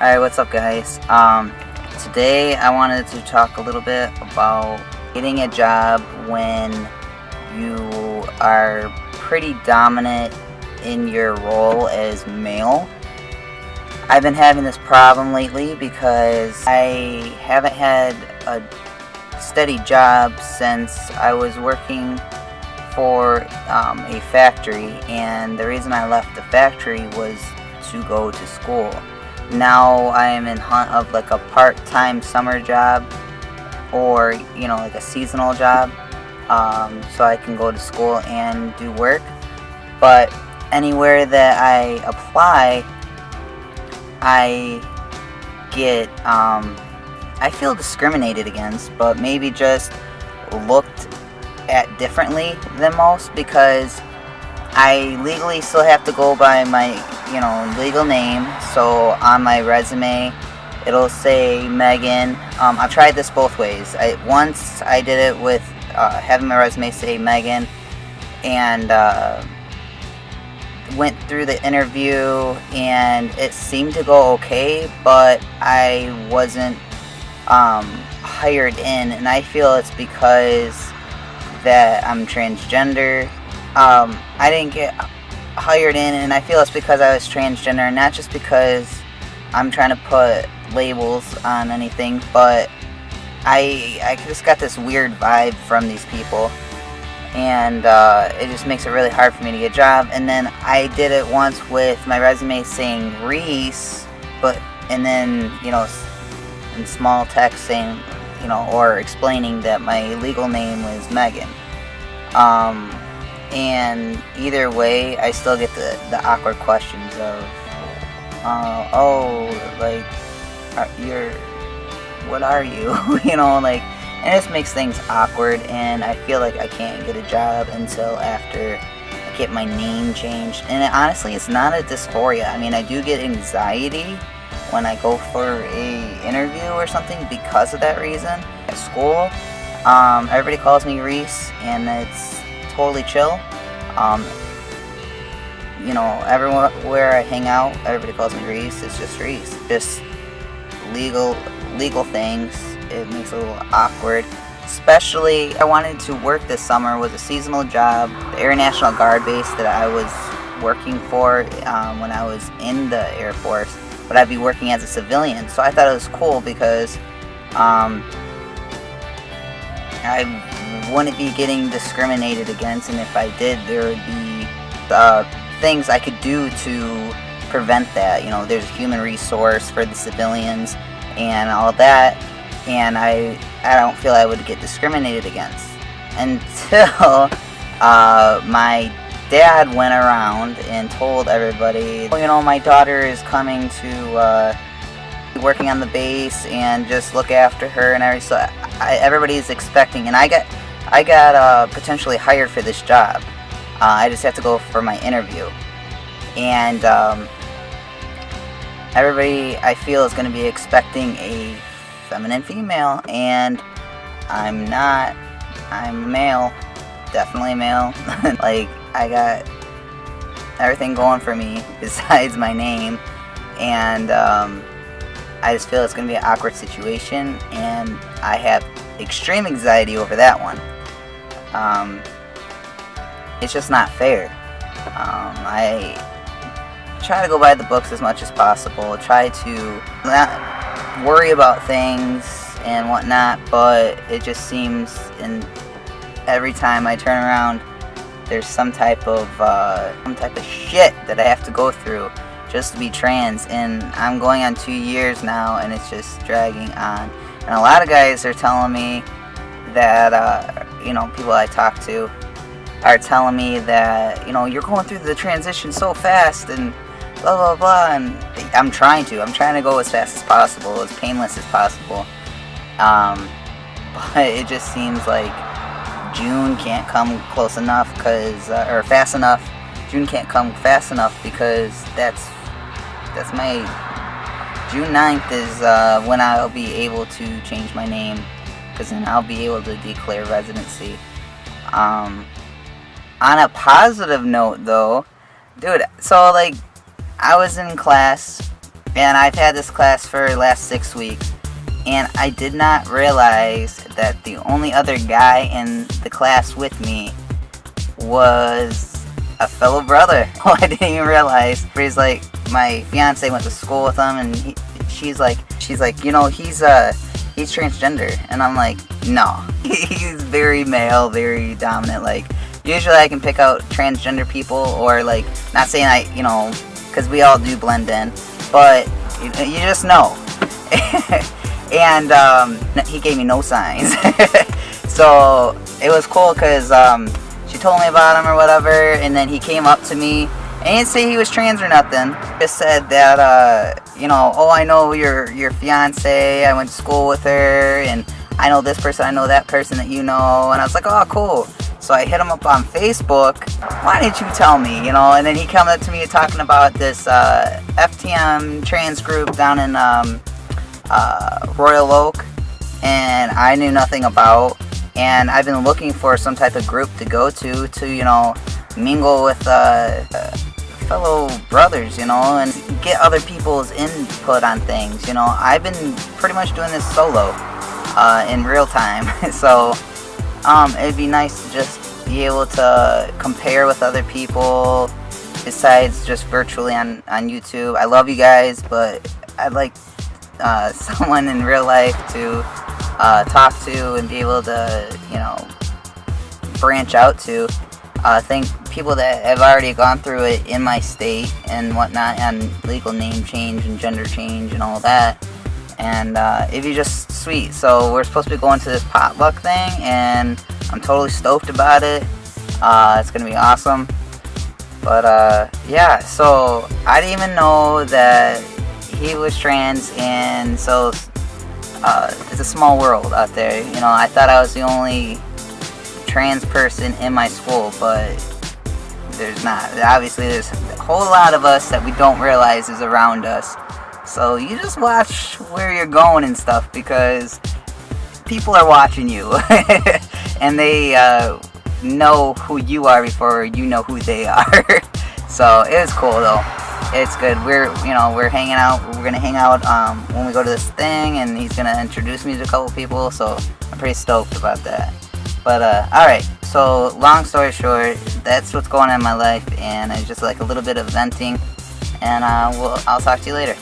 Alright, what's up guys? Today I wanted to talk a little bit about getting a job when you are pretty dominant in your role as male. I've been having this problem lately because I haven't had a steady job since I was working for a factory, and the reason I left the factory was to go to school. Now I am in hunt of like a part-time summer job, or like a seasonal job, so I can go to school and do work. But anywhere that I apply, I get I feel discriminated against, but maybe just looked at differently than most, because I legally still have to go by my legal name. So on my resume it'll say Megan. I've tried this both ways. Once I did it with having my resume say Megan, and went through the interview and it seemed to go okay, but I wasn't hired in, and I feel it's because that I'm transgender. I didn't get hired in, and I feel it's because I was transgender, and not just because I'm trying to put labels on anything, but I just got this weird vibe from these people, and it just makes it really hard for me to get a job. And then I did it once with my resume saying Reese, and then in small text saying or explaining that my legal name was Megan. And either way, I still get the awkward questions of, what are you? And it just makes things awkward, and I feel like I can't get a job until after I get my name changed. And honestly, it's not a dysphoria. I mean, I do get anxiety when I go for a interview or something because of that reason. At school, everybody calls me Reese, and it's totally chill. Everywhere I hang out, everybody calls me Reese. It's just Reese. Just legal things. It makes it a little awkward. Especially, I wanted to work this summer was a seasonal job, the Air National Guard base that I was working for when I was in the Air Force, but I'd be working as a civilian. So I thought it was cool because I wouldn't be getting discriminated against, and if I did, there would be things I could do to prevent that. There's a human resource for the civilians and all that, and I don't feel I would get discriminated against until my dad went around and told everybody, my daughter is coming to working on the base, and just look after her and everything. So everybody's expecting, and I got potentially hired for this job. I just have to go for my interview, and everybody, I feel, is going to be expecting a feminine female, and I'm not. I'm male, definitely male. I got everything going for me besides my name, and I just feel it's going to be an awkward situation, and I have extreme anxiety over that one. It's just not fair. I try to go by the books as much as possible, try to not worry about things and whatnot, but it just seems every time I turn around, there's some type of shit that I have to go through just to be trans, and I'm going on 2 years now, and it's just dragging on. And a lot of guys are telling me that, people I talk to are telling me that, you're going through the transition so fast, and blah, blah, blah, and I'm trying to go as fast as possible, as painless as possible, but it just seems like June can't come close enough, or fast enough. June can't come fast enough, because that's my June 9th is when I'll be able to change my name, because then I'll be able to declare residency. On a positive note, though, dude, so I was in class And I've had this class for the last 6 weeks, and I did not realize that the only other guy in the class with me was a fellow brother. Oh, I didn't even realize. He's like, my fiance went to school with him, and she's like, you know, he's transgender, and I'm like, no, he's very male, very dominant. Like, usually I can pick out transgender people, or like, not saying I, you know, because we all do blend in, but you just know. And he gave me no signs. So it was cool because she told me about him or whatever, and then he came up to me. And he didn't say he was trans or nothing. Just said that, you know, oh, I know your fiance. I went to school with her, and I know this person, I know that person that you know. And I was like, oh, cool. So I hit him up on Facebook. Why didn't you tell me, you know? And then he came up to me talking about this FTM trans group down in Royal Oak, and I knew nothing about. And I've been looking for some type of group to go to, you know, mingle with fellow brothers, you know, and get other people's input on things. You know, I've been pretty much doing this solo in real time. So it'd be nice to just be able to compare with other people besides just virtually on YouTube. I love you guys, but I'd like someone in real life to talk to and be able to, you know, branch out to. Think people that have already gone through it in my state and whatnot, and legal name change and gender change and all that. And it'd be just sweet. So we're supposed to be going to this potluck thing, and I'm totally stoked about it. It's gonna be awesome. But yeah, so I didn't even know that he was trans, and so it's a small world out there. You know, I thought I was the only trans person in my school, but there's not. Obviously, there's a whole lot of us that we don't realize is around us. So you just watch where you're going and stuff, because people are watching you, and they know who you are before you know who they are. So it was cool though. It's good. We're hanging out. We're gonna hang out when we go to this thing, and he's gonna introduce me to a couple people. So I'm pretty stoked about that. But all right. So long story short, that's what's going on in my life, and it's just like a little bit of venting. And I'll talk to you later.